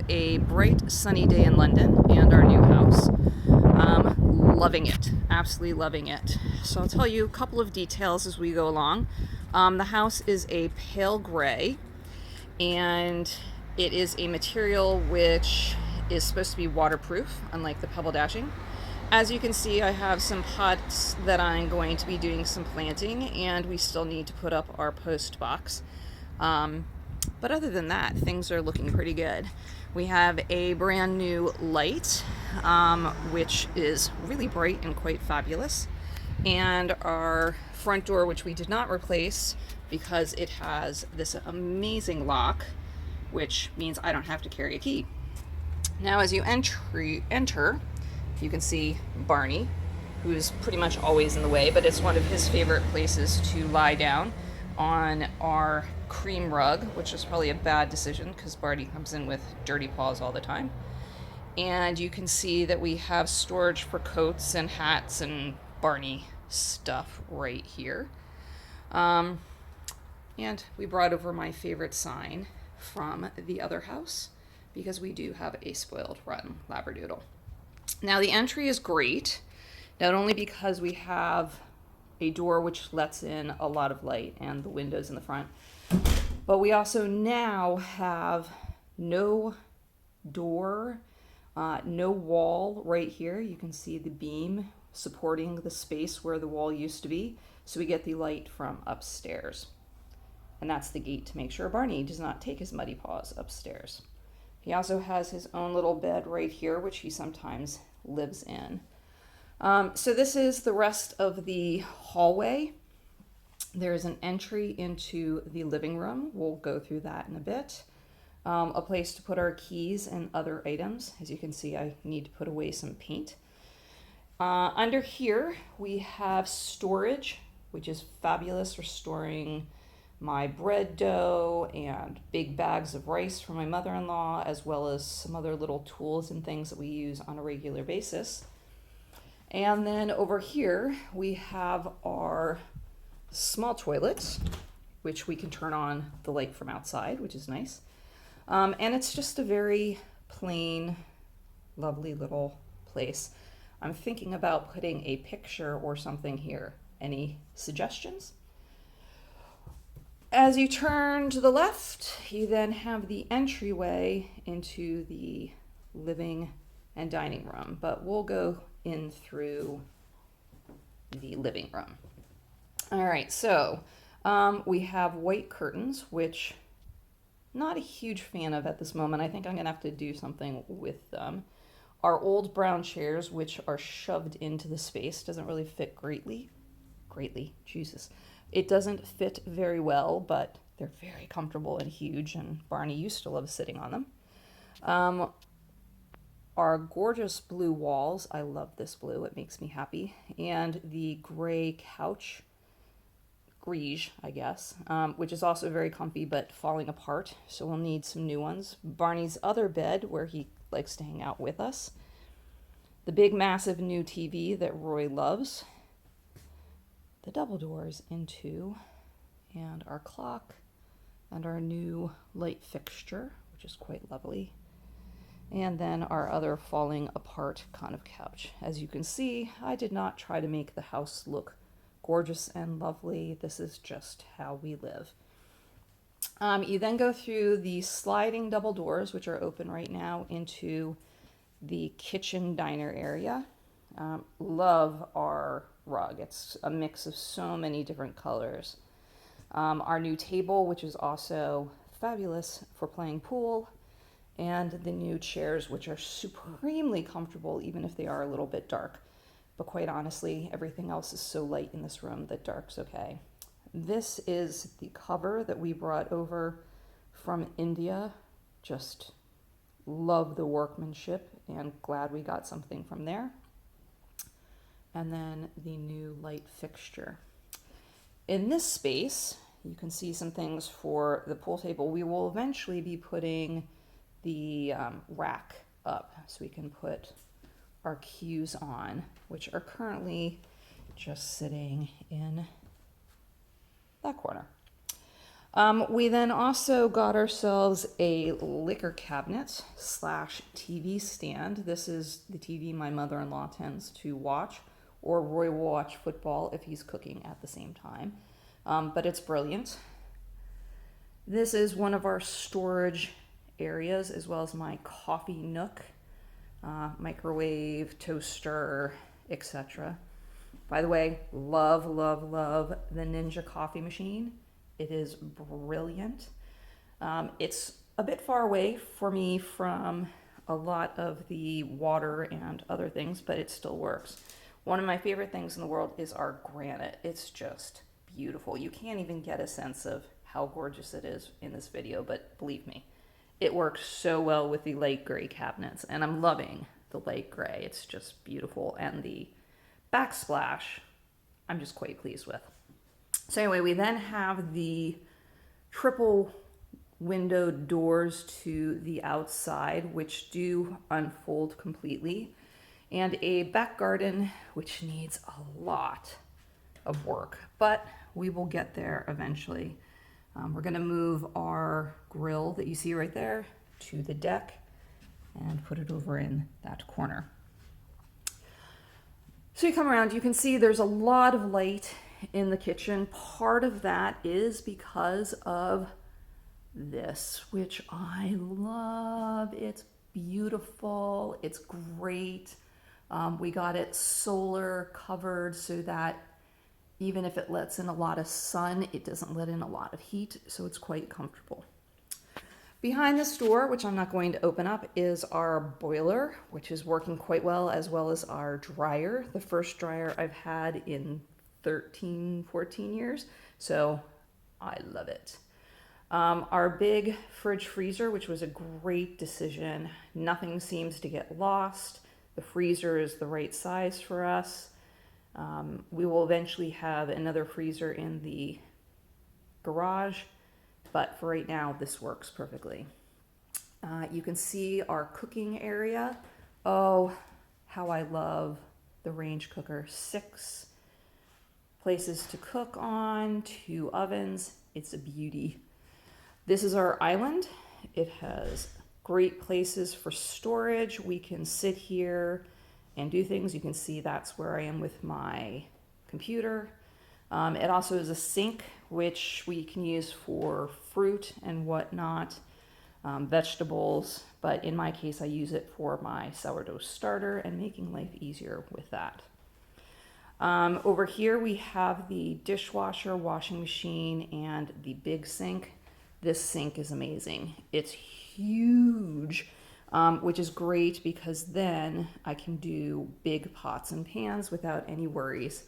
a bright sunny day in London and our new house. Loving it, absolutely loving it. So I'll tell you a couple of details as we go along. The house is a pale gray, and it is a material which is supposed to be waterproof, unlike the pebble dashing. As you can see, I have some pots that I'm going to be doing some planting, and we still need to put up our post box. But other than that, things are looking pretty good. We have a brand new light, which is really bright and quite fabulous. And our front door, which we did not replace because it has this amazing lock, which means I don't have to carry a key. Now, as you enter, you can see Barney, who's pretty much always in the way, but it's one of his favorite places to lie down on our cream rug, which is probably a bad decision because Barney comes in with dirty paws all the time. And you can see that we have storage for coats and hats and Barney stuff right here. And we brought over my favorite sign from the other house because we do have a spoiled rotten Labradoodle. Now the entry is great, not only because we have a door which lets in a lot of light and the windows in the front, but we also now have no door, no wall right here. You can see the beam supporting the space where the wall used to be, so we get the light from upstairs. And that's the gate to make sure Barney does not take his muddy paws upstairs. He also has his own little bed right here, which he sometimes lives in. So this is the rest of the hallway. There's an entry into the living room. We'll go through that in a bit. A place to put our keys and other items. As you can see, I need to put away some paint. Under here, we have storage, which is fabulous for storing my bread dough and big bags of rice for my mother-in-law, as well as some other little tools and things that we use on a regular basis. And then over here, we have our small toilet, which we can turn on the light from outside, which is nice. And it's just a very plain, lovely little place. I'm thinking about putting a picture or something here. Any suggestions? As you turn to the left, you then have the entryway into the living and dining room, but we'll go in through the living room. All right, so we have white curtains, which not a huge fan of at this moment. I think I'm gonna have to do something with them. Our old brown chairs, which are shoved into the space, doesn't really fit greatly, Jesus. It doesn't fit very well, but they're very comfortable and huge, and Barney used to love sitting on them. Our gorgeous blue walls, I love this blue, it makes me happy, and the gray couch, grige, I guess, which is also very comfy but falling apart, so we'll need some new ones. Barney's other bed, where he likes to hang out with us. The big, massive new TV that Roy loves. The double doors into, and our clock, and our new light fixture, which is quite lovely. And then our other falling apart kind of couch. As you can see, I did not try to make the house look gorgeous and lovely. This is just how we live. You then go through the sliding double doors, which are open right now, into the kitchen diner area. Love our rug. It's a mix of so many different colors. Our new table, which is also fabulous for playing pool, and the new chairs, which are supremely comfortable, even if they are a little bit dark. But quite honestly, everything else is so light in this room that dark's okay. This is the cover that we brought over from India. Just love the workmanship and glad we got something from there. And then the new light fixture. In this space, you can see some things for the pool table. We will eventually be putting the rack up so we can put our cues on, which are currently just sitting in that corner. We then also got ourselves a liquor cabinet slash TV stand. This is the TV my mother-in-law tends to watch, or Roy will watch football if he's cooking at the same time. But it's brilliant. This is one of our storage areas, as well as my coffee nook, microwave, toaster, etc. By the way, love, love, love the Ninja coffee machine. It is brilliant. It's a bit far away for me from a lot of the water and other things, but it still works. One of my favorite things in the world is our granite. It's just beautiful. You can't even get a sense of how gorgeous it is in this video, but believe me, it works so well with the light gray cabinets, and I'm loving the light gray. It's just beautiful, and the backsplash, I'm just quite pleased with. So anyway, we then have the triple window doors to the outside, which do unfold completely, and a back garden, which needs a lot of work, but we will get there eventually. We're gonna move our grill that you see right there to the deck and put it over in that corner. So you come around, you can see there's a lot of light in the kitchen. Part of that is because of this, which I love. It's beautiful, it's great. We got it solar covered so that even if it lets in a lot of sun, it doesn't let in a lot of heat, so it's quite comfortable. Behind this door, which I'm not going to open up, is our boiler, which is working quite well, as well as our dryer. The first dryer I've had in 13, 14 years, so I love it. Our big fridge freezer, which was a great decision. Nothing seems to get lost. The freezer is the right size for us. We will eventually have another freezer in the garage, but for right now, this works perfectly. You can see our cooking area. Oh, how I love the range cooker. 6 places to cook on, 2 ovens. It's a beauty. This is our island. It has great places for storage. We can sit here and do things. You can see that's where I am with my computer. It also is a sink, which we can use for fruit and whatnot, vegetables, but in my case, I use it for my sourdough starter and making life easier with that. Over here, we have the dishwasher, washing machine, and the big sink. This sink is amazing. It's huge, which is great because then I can do big pots and pans without any worries.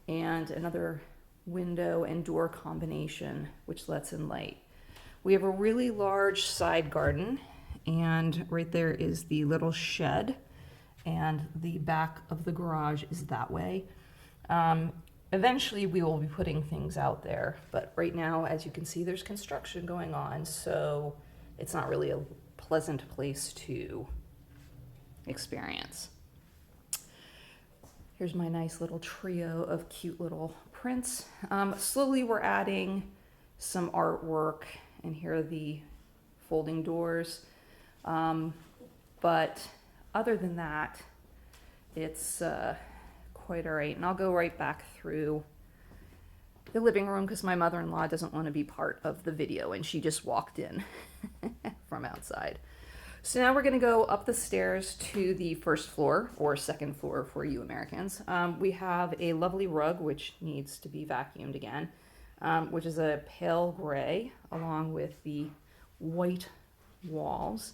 And another window and door combination, which lets in light. We have a really large side garden, and right there is the little shed, and the back of the garage is that way. Eventually we will be putting things out there, but right now, as you can see, there's construction going on, so it's not really a pleasant place to experience. Here's my nice little trio of cute little prints. Slowly we're adding some artwork, and here are the folding doors. But other than that, it's quite all right. And I'll go right back through the living room because my mother-in-law doesn't want to be part of the video, and she just walked in from outside. So now we're going to go up the stairs to the first floor, or second floor for you Americans. We have a lovely rug, which needs to be vacuumed again, which is a pale gray, along with the white walls.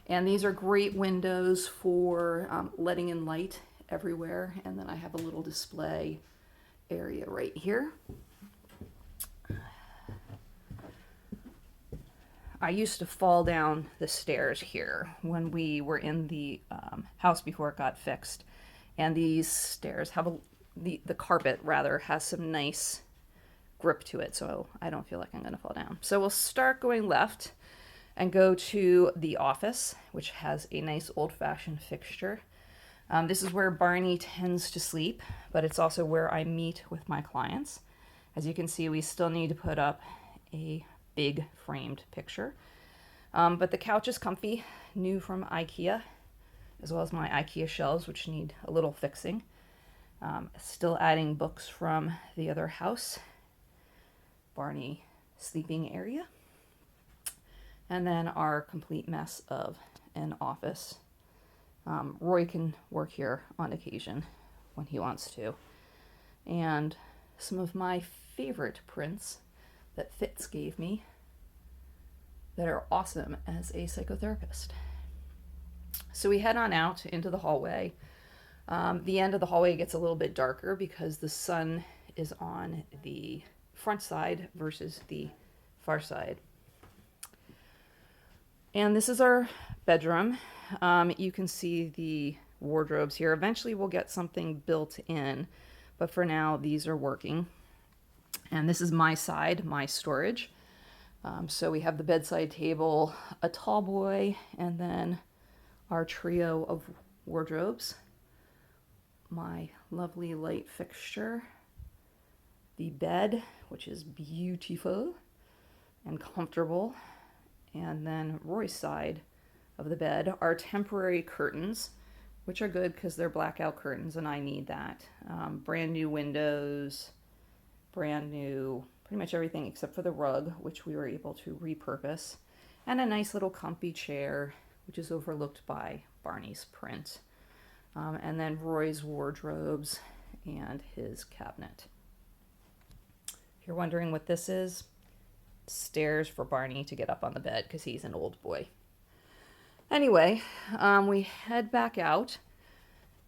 And these are great windows for letting in light everywhere. And then I have a little display area right here. I used to fall down the stairs here when we were in the house before it got fixed. And these stairs have the carpet rather has some nice grip to it, so I don't feel like I'm gonna fall down. So we'll start going left and go to the office, which has a nice old-fashioned fixture. This is where Barney tends to sleep, but it's also where I meet with my clients. As you can see, we still need to put up a big framed picture. But the couch is comfy, new from IKEA, as well as my IKEA shelves, which need a little fixing. Still adding books from the other house, Barney sleeping area, and then our complete mess of an office. Roy can work here on occasion when he wants to. And some of my favorite prints that Fitz gave me that are awesome as a psychotherapist. So we head on out into the hallway. The end of the hallway gets a little bit darker because the sun is on the front side versus the far side. And this is our bedroom. You can see the wardrobes here. Eventually we'll get something built in, but for now these are working. And this is my side, my storage. So we have the bedside table, a tall boy, and then our trio of wardrobes. My lovely light fixture, the bed, which is beautiful and comfortable, and then Roy's side of the bed are temporary curtains, which are good because they're blackout curtains and I need that. Brand new windows, brand new, pretty much everything except for the rug, which we were able to repurpose, and a nice little comfy chair, which is overlooked by Barney's print. And then Roy's wardrobes and his cabinet. If you're wondering what this is, stairs for Barney to get up on the bed because he's an old boy. Anyway, we head back out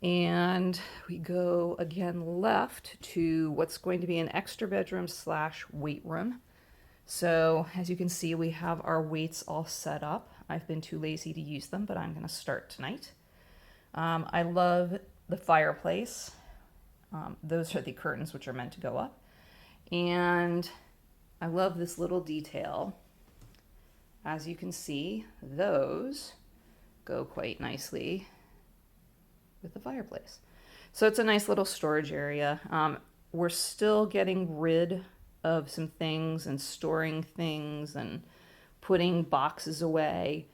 and we go again left to what's going to be an extra bedroom / weight room. So as you can see, we have our weights all set up. I've been too lazy to use them, but I'm going to start tonight. I love the fireplace. Those are the curtains which are meant to go up. And I love this little detail. As you can see, those go quite nicely with the fireplace. So it's a nice little storage area. We're still getting rid of some things and storing things and putting boxes away.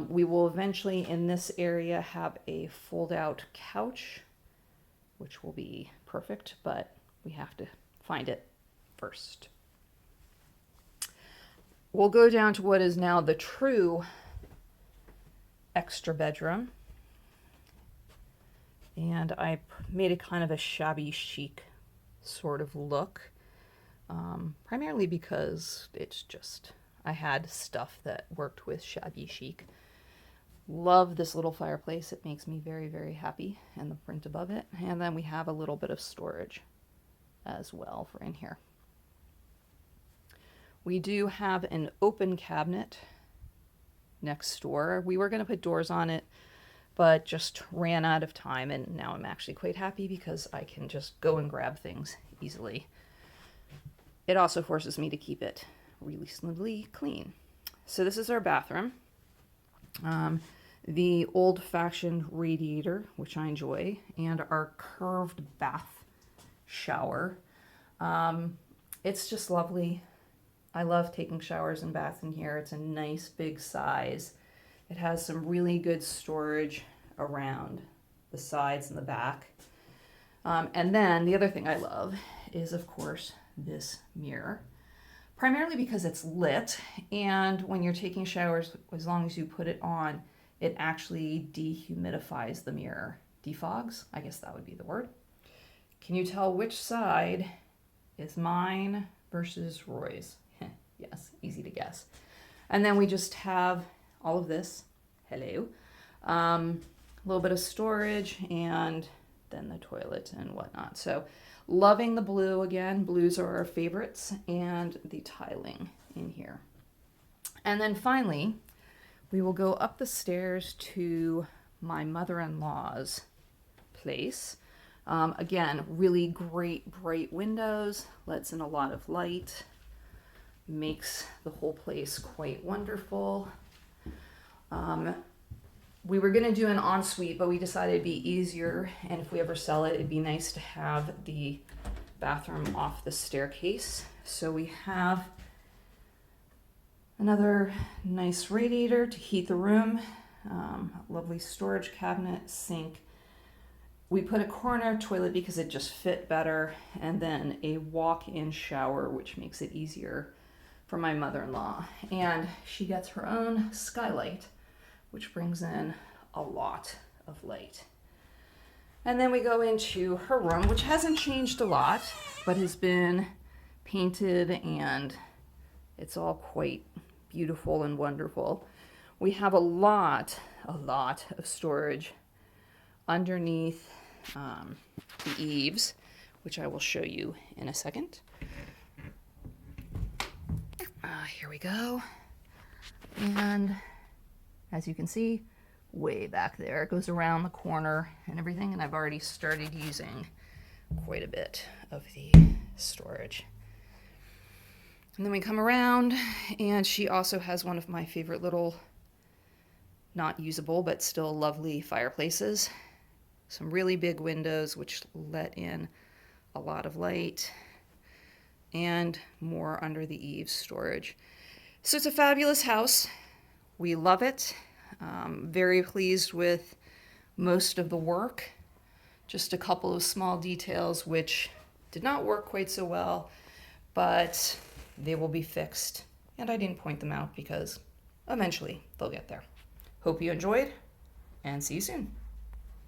We will eventually in this area have a fold-out couch, which will be perfect, but we have to find it first. We'll go down to what is now the true extra bedroom. And I made it kind of a shabby chic sort of look, primarily because it's just, I had stuff that worked with shabby chic. Love this little fireplace. It makes me very, very happy, and the print above it. And then we have a little bit of storage as well for in here. We do have an open cabinet next door. We were going to put doors on it, but just ran out of time, and now I'm actually quite happy because I can just go and grab things easily. It also forces me to keep it reasonably clean. So this is our bathroom. The old-fashioned radiator, which I enjoy, and our curved bath shower. It's just lovely. I love taking showers and baths in here. It's a nice big size. It has some really good storage around the sides and the back. And then the other thing I love is, of course, this mirror. Primarily because it's lit, and when you're taking showers, as long as you put it on, it actually dehumidifies the mirror. Defogs, I guess that would be the word. Can you tell which side is mine versus Roy's? Yes, easy to guess. And then we just have all of this. Hello. A little bit of storage, and then the toilet and whatnot. So loving the blue again. Blues are our favorites, and the tiling in here. And then finally, we will go up the stairs to my mother-in-law's place. Again, really great bright windows, lets in a lot of light, makes the whole place quite wonderful. We were going to do an ensuite, but we decided it'd be easier, and if we ever sell it, it'd be nice to have the bathroom off the staircase. So we have Another nice radiator to heat the room. Lovely storage cabinet, sink. We put a corner toilet because it just fit better, and then a walk-in shower, which makes it easier for my mother-in-law. And she gets her own skylight, which brings in a lot of light. And then we go into her room, which hasn't changed a lot, but has been painted, and it's all quite beautiful and wonderful. We have a lot of storage underneath the eaves, which I will show you in a second. Here we go. And as you can see, way back there, it goes around the corner and everything, and I've already started using quite a bit of the storage. And then we come around, and she also has one of my favorite little, not usable, but still lovely fireplaces. Some really big windows, which let in a lot of light, and more under the eaves storage. So it's a fabulous house. We love it. Very pleased with most of the work. Just a couple of small details which did not work quite so well, but they will be fixed. And I didn't point them out because eventually they'll get there. Hope you enjoyed, and see you soon.